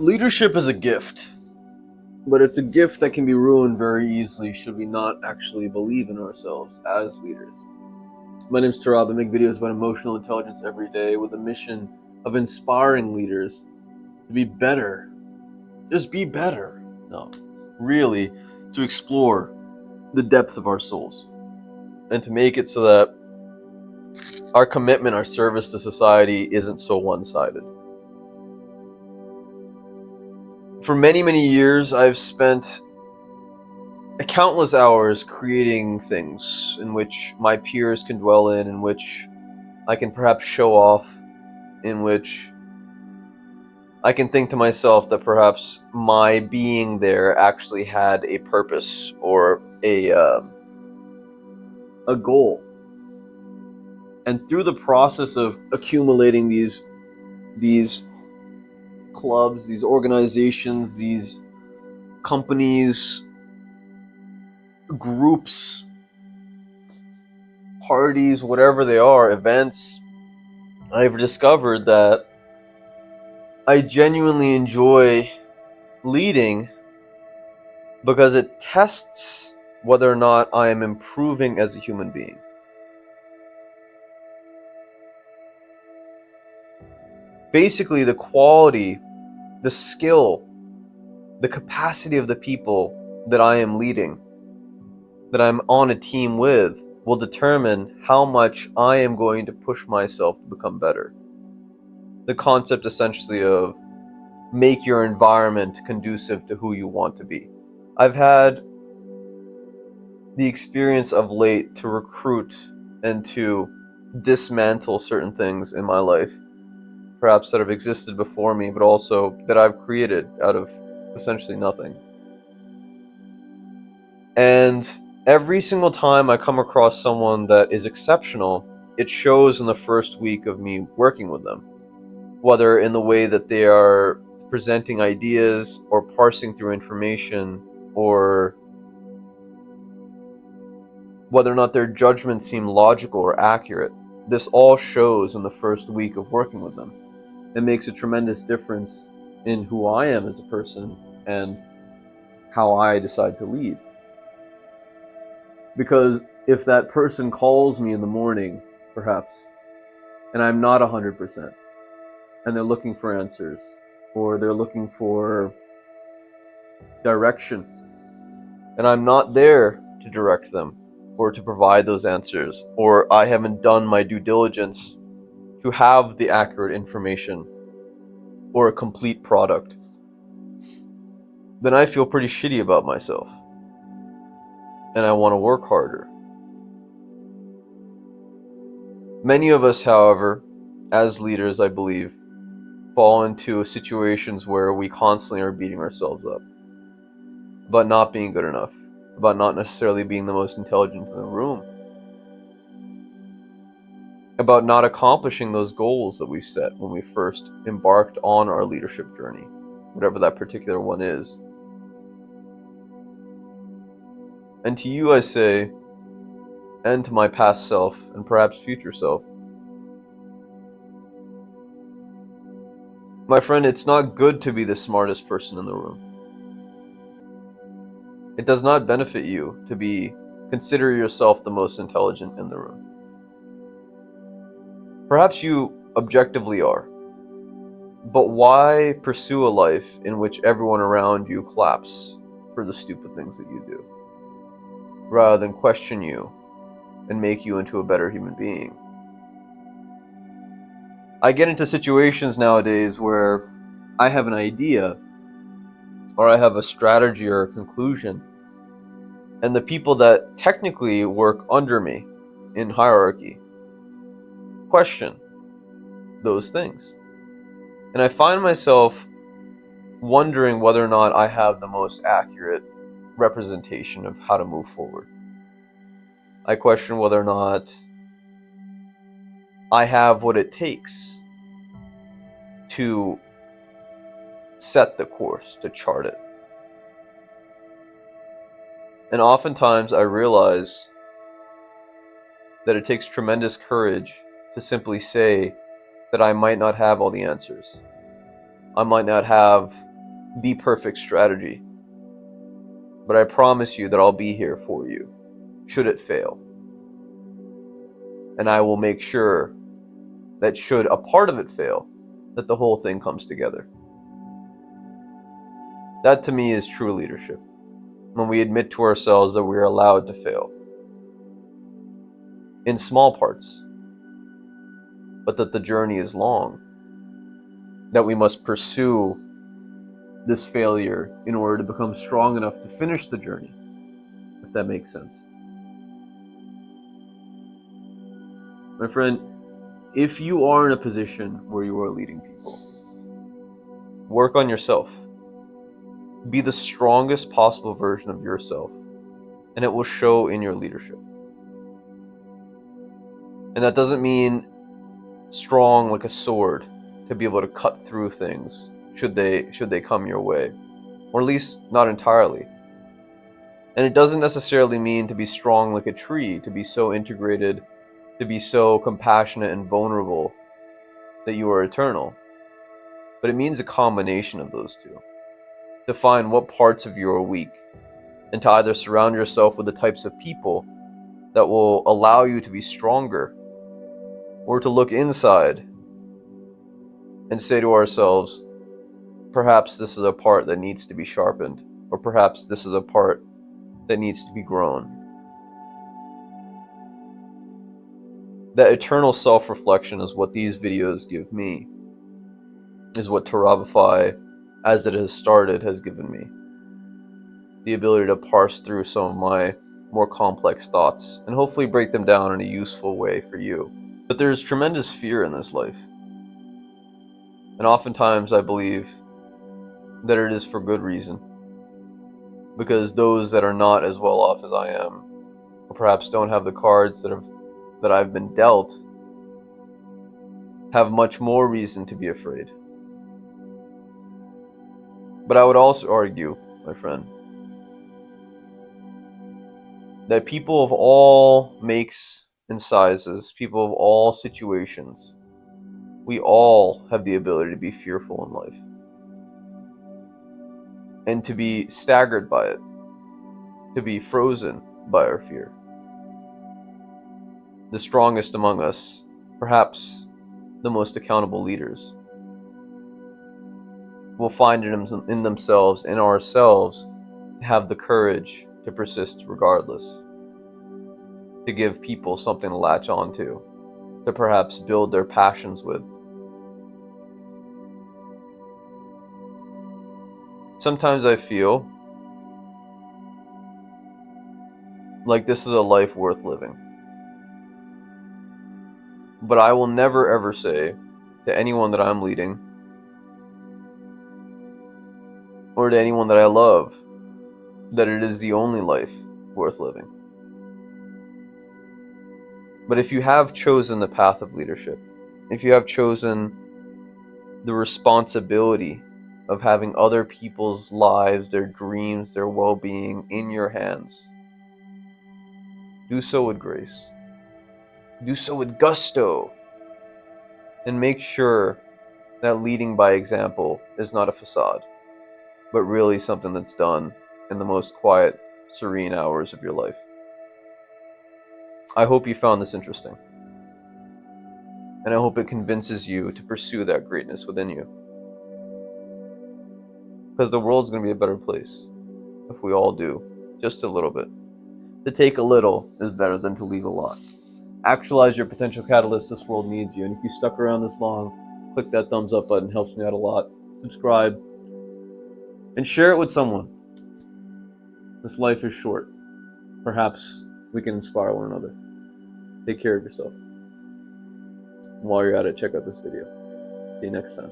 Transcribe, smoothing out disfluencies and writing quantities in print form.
Leadership is a gift, but it's a gift that can be ruined very easily should we not actually believe in ourselves as leaders. My name is Tarab. I make videos about emotional intelligence every day with a mission of inspiring leaders to be better. Just be better. No, really, to explore the depth of our souls and to make it so that our commitment, our service to society isn't so one-sided. For many, many years, I've spent countless hours creating things in which my peers can dwell in which I can perhaps show off, in which I can think to myself that perhaps my being there actually had a purpose or a goal. And through the process of accumulating these clubs, these organizations, these companies, groups, parties, whatever they are, events, I've discovered that I genuinely enjoy leading because it tests whether or not I am improving as a human being. Basically, the quality, the skill, the capacity of the people that I am leading, that I'm on a team with, will determine how much I am going to push myself to become better. The concept essentially of make your environment conducive to who you want to be. I've had the experience of late to recruit and to dismantle certain things in my life, perhaps that have existed before me, but also that I've created out of essentially nothing. And every single time I come across someone that is exceptional, it shows in the first week of me working with them, whether in the way that they are presenting ideas or parsing through information, or whether or not their judgments seem logical or accurate. This all shows in the first week of working with them. It makes a tremendous difference in who I am as a person and how I decide to lead. Because if that person calls me in the morning, perhaps, and I'm not 100%, and they're looking for answers, or they're looking for direction, and I'm not there to direct them or to provide those answers, or I haven't done my due diligence to have the accurate information or a complete product, then I feel pretty shitty about myself. And I want to work harder. Many of us, however, as leaders, I believe, fall into situations where we constantly are beating ourselves up about not being good enough, about not necessarily being the most intelligent in the room, about not accomplishing those goals that we set when we first embarked on our leadership journey, whatever that particular one is. And to you I say, and to my past self, and perhaps future self, my friend, it's not good to be the smartest person in the room. It does not benefit you to consider yourself the most intelligent in the room. Perhaps you objectively are, but why pursue a life in which everyone around you claps for the stupid things that you do, rather than question you and make you into a better human being? I get into situations nowadays where I have an idea, or I have a strategy or a conclusion, and the people that technically work under me in hierarchy question those things. And I find myself wondering whether or not I have the most accurate representation of how to move forward. I question whether or not I have what it takes to set the course, to chart it. And oftentimes I realize that it takes tremendous courage to simply say that I might not have all the answers. I might not have the perfect strategy, but I promise you that I'll be here for you should it fail. And I will make sure that should a part of it fail, that the whole thing comes together. That to me is true leadership, when we admit to ourselves that we are allowed to fail in small parts, but that the journey is long, that we must pursue this failure in order to become strong enough to finish the journey, if that makes sense. My friend, if you are in a position where you are leading people, work on yourself. Be the strongest possible version of yourself, and it will show in your leadership. And that doesn't mean strong like a sword to be able to cut through things should they come your way, or at least not entirely. And it doesn't necessarily mean to be strong like a tree, to be so integrated, to be so compassionate and vulnerable that you are eternal. But it means a combination of those two. To find what parts of you are weak, and to either surround yourself with the types of people that will allow you to be stronger, or to look inside and say to ourselves, perhaps this is a part that needs to be sharpened, or perhaps this is a part that needs to be grown. That eternal self-reflection is what these videos give me, is what Terabify, as it has started, has given me. The ability to parse through some of my more complex thoughts and hopefully break them down in a useful way for you. But there's tremendous fear in this life. And oftentimes I believe that it is for good reason. Because those that are not as well off as I am, or perhaps don't have the cards that I've been dealt, have much more reason to be afraid. But I would also argue, my friend, that people of all makes and sizes, people of all situations, we all have the ability to be fearful in life. And to be staggered by it, to be frozen by our fear. The strongest among us, perhaps the most accountable leaders, will find it in themselves, in ourselves, to have the courage to persist regardless, to give people something to latch onto, to perhaps build their passions with. Sometimes I feel like this is a life worth living. But I will never ever say to anyone that I'm leading, or to anyone that I love, that it is the only life worth living. But if you have chosen the path of leadership, if you have chosen the responsibility of having other people's lives, their dreams, their well-being in your hands, do so with grace. Do so with gusto. And make sure that leading by example is not a facade, but really something that's done in the most quiet, serene hours of your life. I hope you found this interesting. And I hope it convinces you to pursue that greatness within you. Because the world's going to be a better place if we all do just a little bit. To take a little is better than to leave a lot. Actualize your potential catalyst. This world needs you. And if you stuck around this long, click that thumbs up button. It helps me out a lot. Subscribe. And share it with someone. This life is short. Perhaps we can inspire one another. Take care of yourself. And while you're at it, check out this video. See you next time.